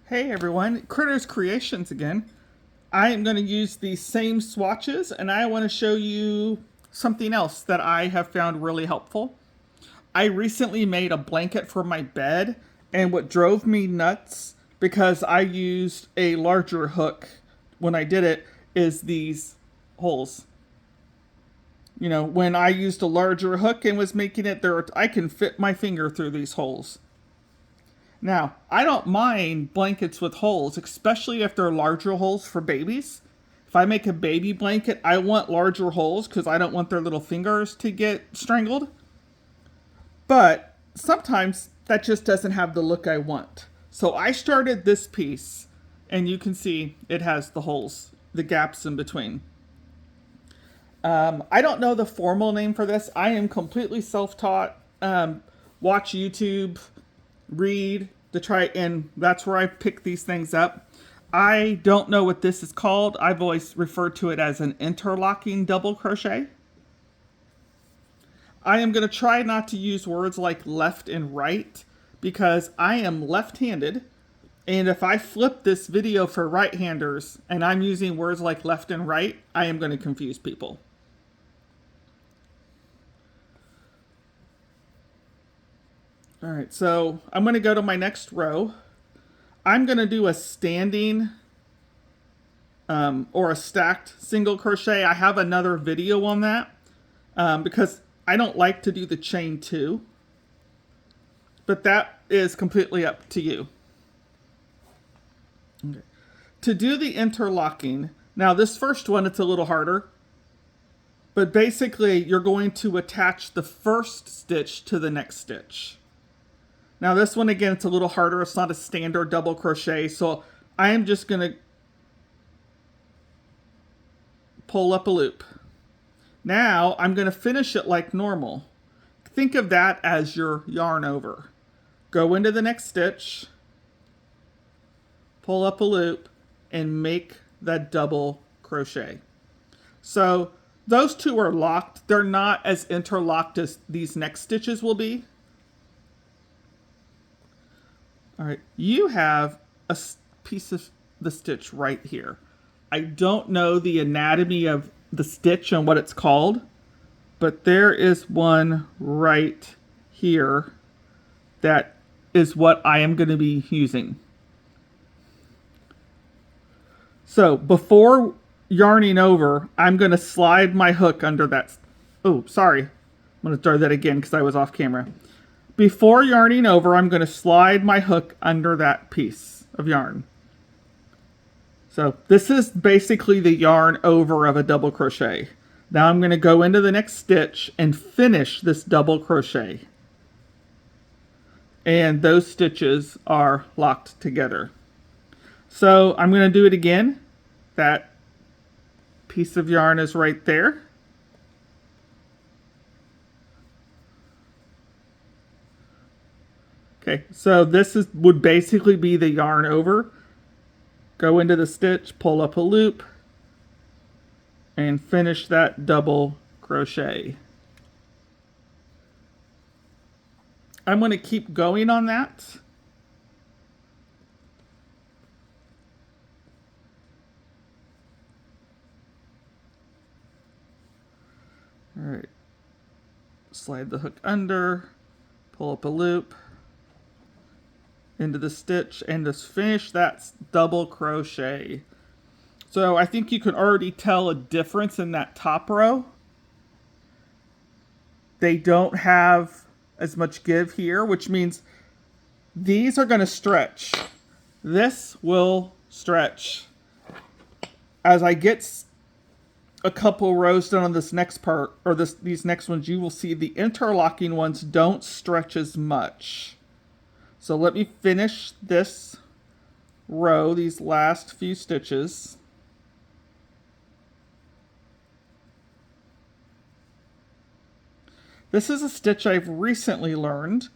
Hey everyone, Critters Creations again. I am going to use these same swatches and I want to show you something else that I have found really helpful. I recently made a blanket for my bed, and what drove me nuts because I used a larger hook when I did it is these holes. You know, when I used a larger hook and was making it there, I can fit my finger through these holes. Now, I don't mind blankets with holes, especially if they're larger holes for babies. If I make a baby blanket, I want larger holes because I don't want their little fingers to get strangled. But sometimes that just doesn't have the look I want. So I started this piece, and you can see it has the holes, the gaps in between. I don't know the formal name for this. I am completely self-taught. Watch YouTube, read to try, and that's where I pick these things up. I don't know what this is called. I've always referred to it as an interlocking double crochet. I am going to try not to use words like left and right because I am left-handed, and if I flip this video for right-handers and I'm using words like left and right, I am going to confuse people. All right, so I'm going to go to my next row. I'm going to do a standing or a stacked single crochet. I have another video on that because I don't like to do the chain two, but that is completely up to you. Okay. To do the interlocking, now this first one, it's a little harder, but basically you're going to attach the first stitch to the next stitch. Now this one, again, it's a little harder. It's not a standard double crochet, so I am just going to pull up a loop. Now I'm going to finish it like normal. Think of that as your yarn over. Go into the next stitch, pull up a loop, and make that double crochet. So those two are locked. They're not as interlocked as these next stitches will be. All right, you have a piece of the stitch right here. I don't know the anatomy of the stitch and what it's called, but there is one right here that is what I am going to be using. So before yarning over, I'm going to slide my hook under that. Oh, sorry. I'm going to try that again because I was off camera. Before yarning over, I'm going to slide my hook under that piece of yarn. So this is basically the yarn over of a double crochet. Now I'm going to go into the next stitch and finish this double crochet. And those stitches are locked together. So I'm going to do it again. That piece of yarn is right there. Okay, so this would basically be the yarn over. Go into the stitch, pull up a loop, and finish that double crochet. I'm going to keep going on that. All right, slide the hook under, pull up a loop, into the stitch, and just finish that double crochet. So I think you can already tell a difference in that top row. They don't have as much give here, which means these are going to stretch. This will stretch. As I get a couple rows done on this next part, or these next ones, you will see the interlocking ones don't stretch as much. So let me finish this row, these last few stitches. This is a stitch I've recently learned.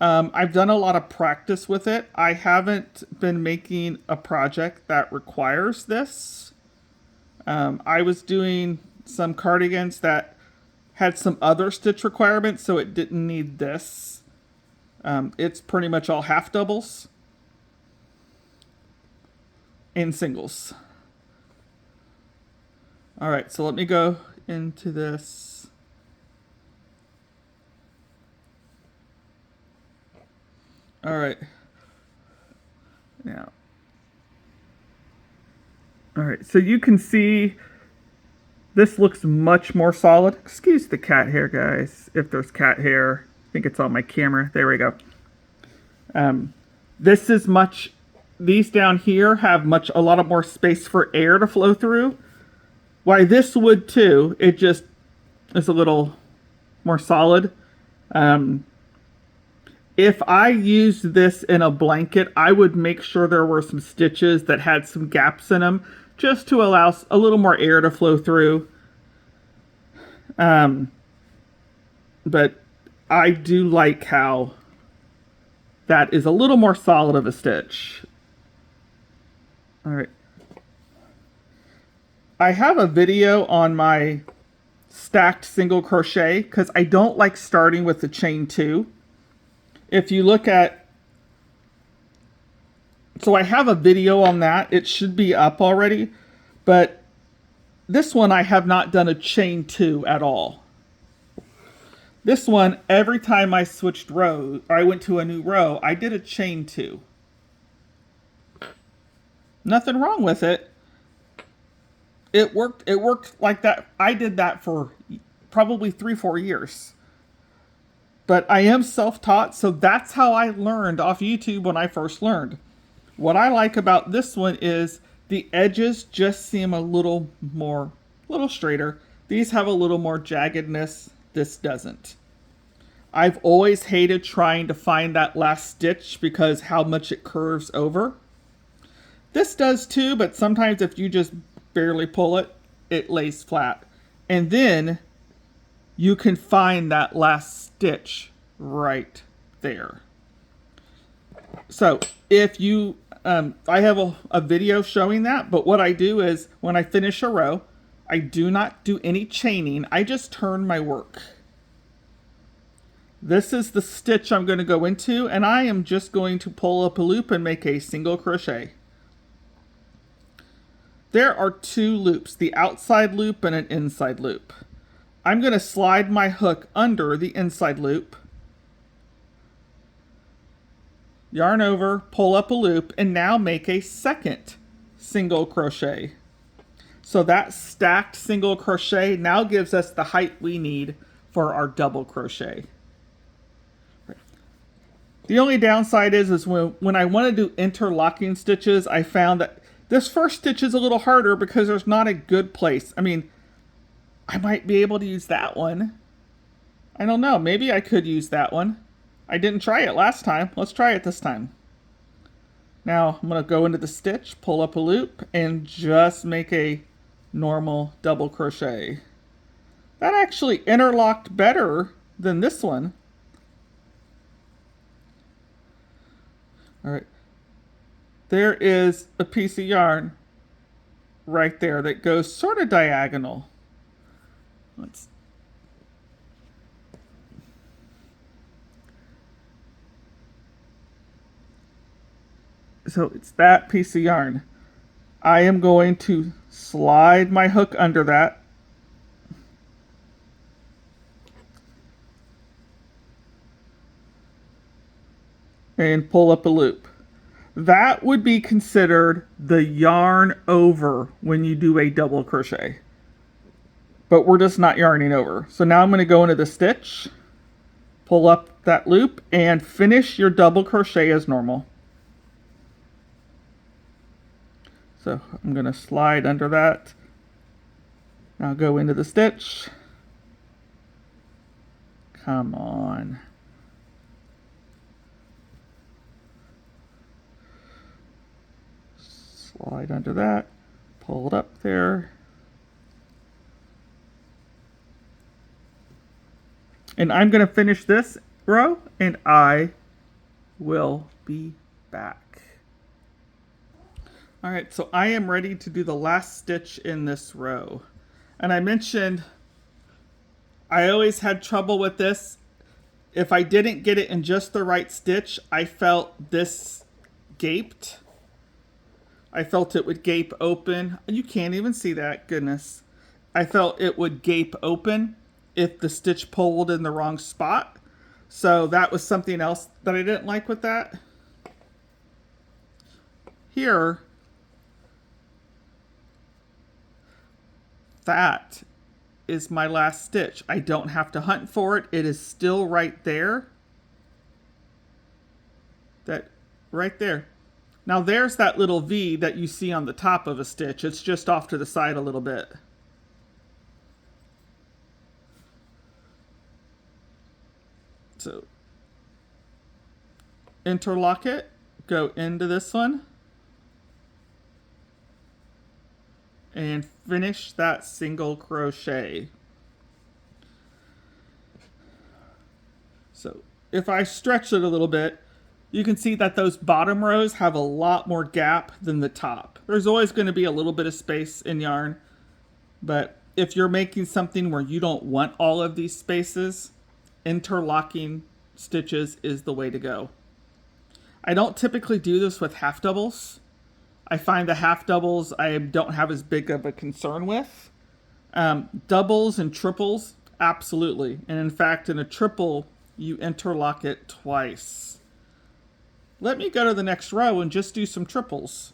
I've done a lot of practice with it. I haven't been making a project that requires this. I was doing some cardigans that had some other stitch requirements, so it didn't need this. It's pretty much all half doubles. in singles. All right, so let me go into this. All right. Now. All right, so you can see this looks much more solid. Excuse the cat hair, guys. If there's cat hair, I think it's on my camera. There we go. This is much, these down here have a lot of more space for air to flow through. Why this would too, it just is a little more solid. If I used this in a blanket, I would make sure there were some stitches that had some gaps in them, just to allow a little more air to flow through. But I do like how that is a little more solid of a stitch. All right. I have a video on my stacked single crochet because I don't like starting with the chain 2. If you look at, so I have a video on that. It should be up already, but this one I have not done a chain 2 at all. This one, every time I switched rows, or I went to a new row, I did a chain 2. Nothing wrong with it. It worked like that. I did that for probably 3-4 years. But I am self-taught, so that's how I learned off YouTube when I first learned. What I like about this one is the edges just seem a little straighter. These have a little more jaggedness. This doesn't. I've always hated trying to find that last stitch because how much it curves over. This does too, but sometimes if you just barely pull it, it lays flat. And then you can find that last stitch right there. So if you, I have a video showing that, but what I do is when I finish a row, I do not do any chaining. I just turn my work. This is the stitch I'm going to go into, and I am just going to pull up a loop and make a single crochet. There are 2 loops, the outside loop and an inside loop. I'm going to slide my hook under the inside loop, yarn over, pull up a loop, and now make a second single crochet. So that stacked single crochet now gives us the height we need for our double crochet. The only downside is when I want to do interlocking stitches, I found that this first stitch is a little harder because there's not a good place. I mean, I might be able to use that one. I don't know. Maybe I could use that one. I didn't try it last time. Let's try it this time. Now I'm going to go into the stitch, pull up a loop, and just make a normal double crochet. That actually interlocked better than this one. All right. There is a piece of yarn right there that goes sort of diagonal. So it's that piece of yarn. I am going to slide my hook under that. And pull up a loop. That would be considered the yarn over when you do a double crochet. But we're just not yarning over. So now I'm going to go into the stitch, pull up that loop, and finish your double crochet as normal. So I'm going to slide under that. Now go into the stitch. Come on. Slide under that, pull it up there. And I'm going to finish this row and I will be back. All right, so I am ready to do the last stitch in this row. And I mentioned I always had trouble with this. If I didn't get it in just the right stitch, I felt this gaped. I felt it would gape open. You can't even see that, goodness. I felt it would gape open if the stitch pulled in the wrong spot. So that was something else that I didn't like with that. Here, that is my last stitch. I don't have to hunt for it. It is still right there. That right there. Now there's that little V that you see on the top of a stitch. It's just off to the side a little bit. So interlock it, go into this one, and finish that single crochet. So if I stretch it a little bit, you can see that those bottom rows have a lot more gap than the top. There's always going to be a little bit of space in yarn, but if you're making something where you don't want all of these spaces, interlocking stitches is the way to go. I don't typically do this with half doubles. I find the half doubles I don't have as big of a concern with. Doubles and triples, absolutely. And in fact, in a triple, you interlock it twice. Let me go to the next row and just do some triples.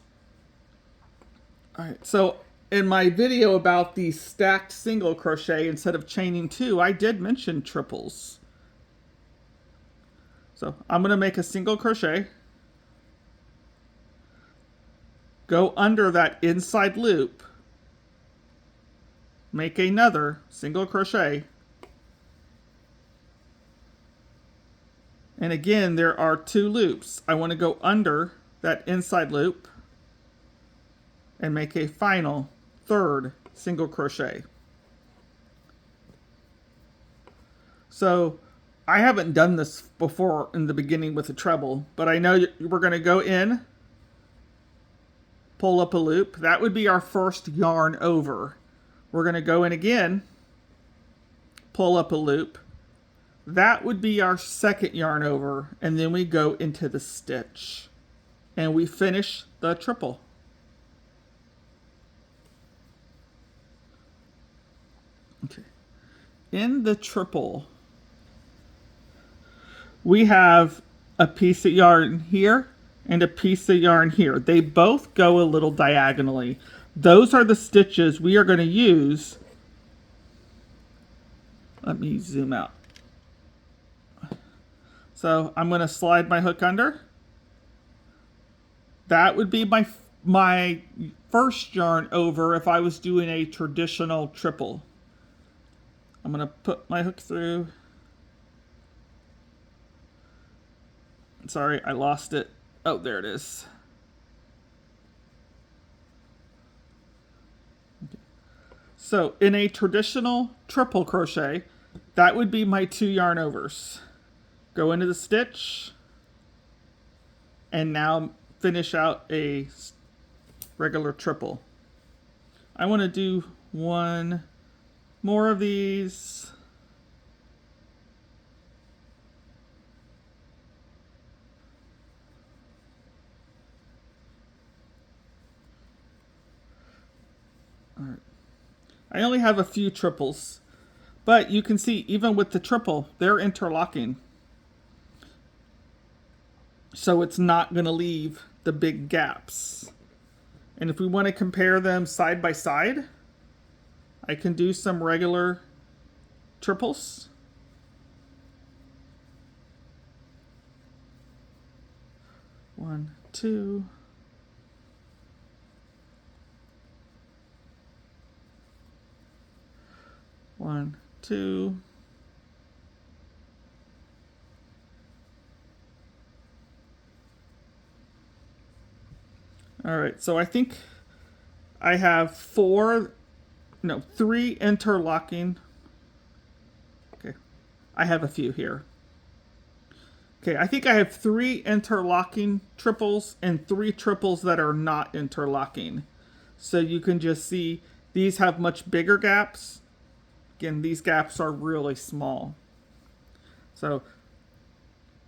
All right, so in my video about the stacked single crochet instead of chaining two, I did mention triples. So I'm going to make a single crochet, go under that inside loop, make another single crochet, and again there are two loops. I want to go under that inside loop and make a final third single crochet. So I haven't done this before in the beginning with a treble, but I know we're going to go in, pull up a loop. That would be our first yarn over. We're going to go in again, pull up a loop. That would be our second yarn over, and then we go into the stitch and we finish the triple. Okay. In the triple, we have a piece of yarn here and a piece of yarn here. They both go a little diagonally. Those are the stitches we are going to use. Let me zoom out. So I'm going to slide my hook under. That would be my first yarn over if I was doing a traditional triple. I'm going to put my hook through. Sorry, I lost it. Oh, there it is. Okay. So in a traditional triple crochet, that would be my 2 yarn overs. Go into the stitch and now finish out a regular triple. I want to do one more of these. All right. I only have a few triples, but you can see even with the triple, they're interlocking. So it's not going to leave the big gaps. And if we want to compare them side by side, I can do some regular triples. One, two. One, two. All right, so I think I have 3 interlocking. Okay, I have a few here. Okay, I think I have 3 interlocking triples and 3 triples that are not interlocking. So you can just see these have much bigger gaps. Again, these gaps are really small. So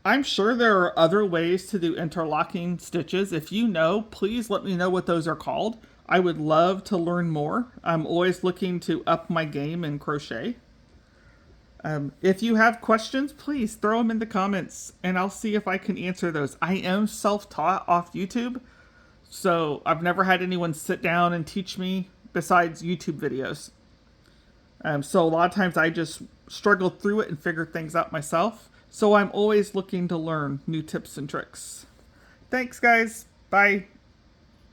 I'm sure there are other ways to do interlocking stitches. If you know, please let me know what those are called. I would love to learn more. I'm always looking to up my game in crochet. If you have questions, please throw them in the comments and I'll see if I can answer those. I am self-taught off YouTube, so I've never had anyone sit down and teach me besides YouTube videos. So a lot of times I just struggled through it and figured things out myself. So I'm always looking to learn new tips and tricks. Thanks, guys. Bye.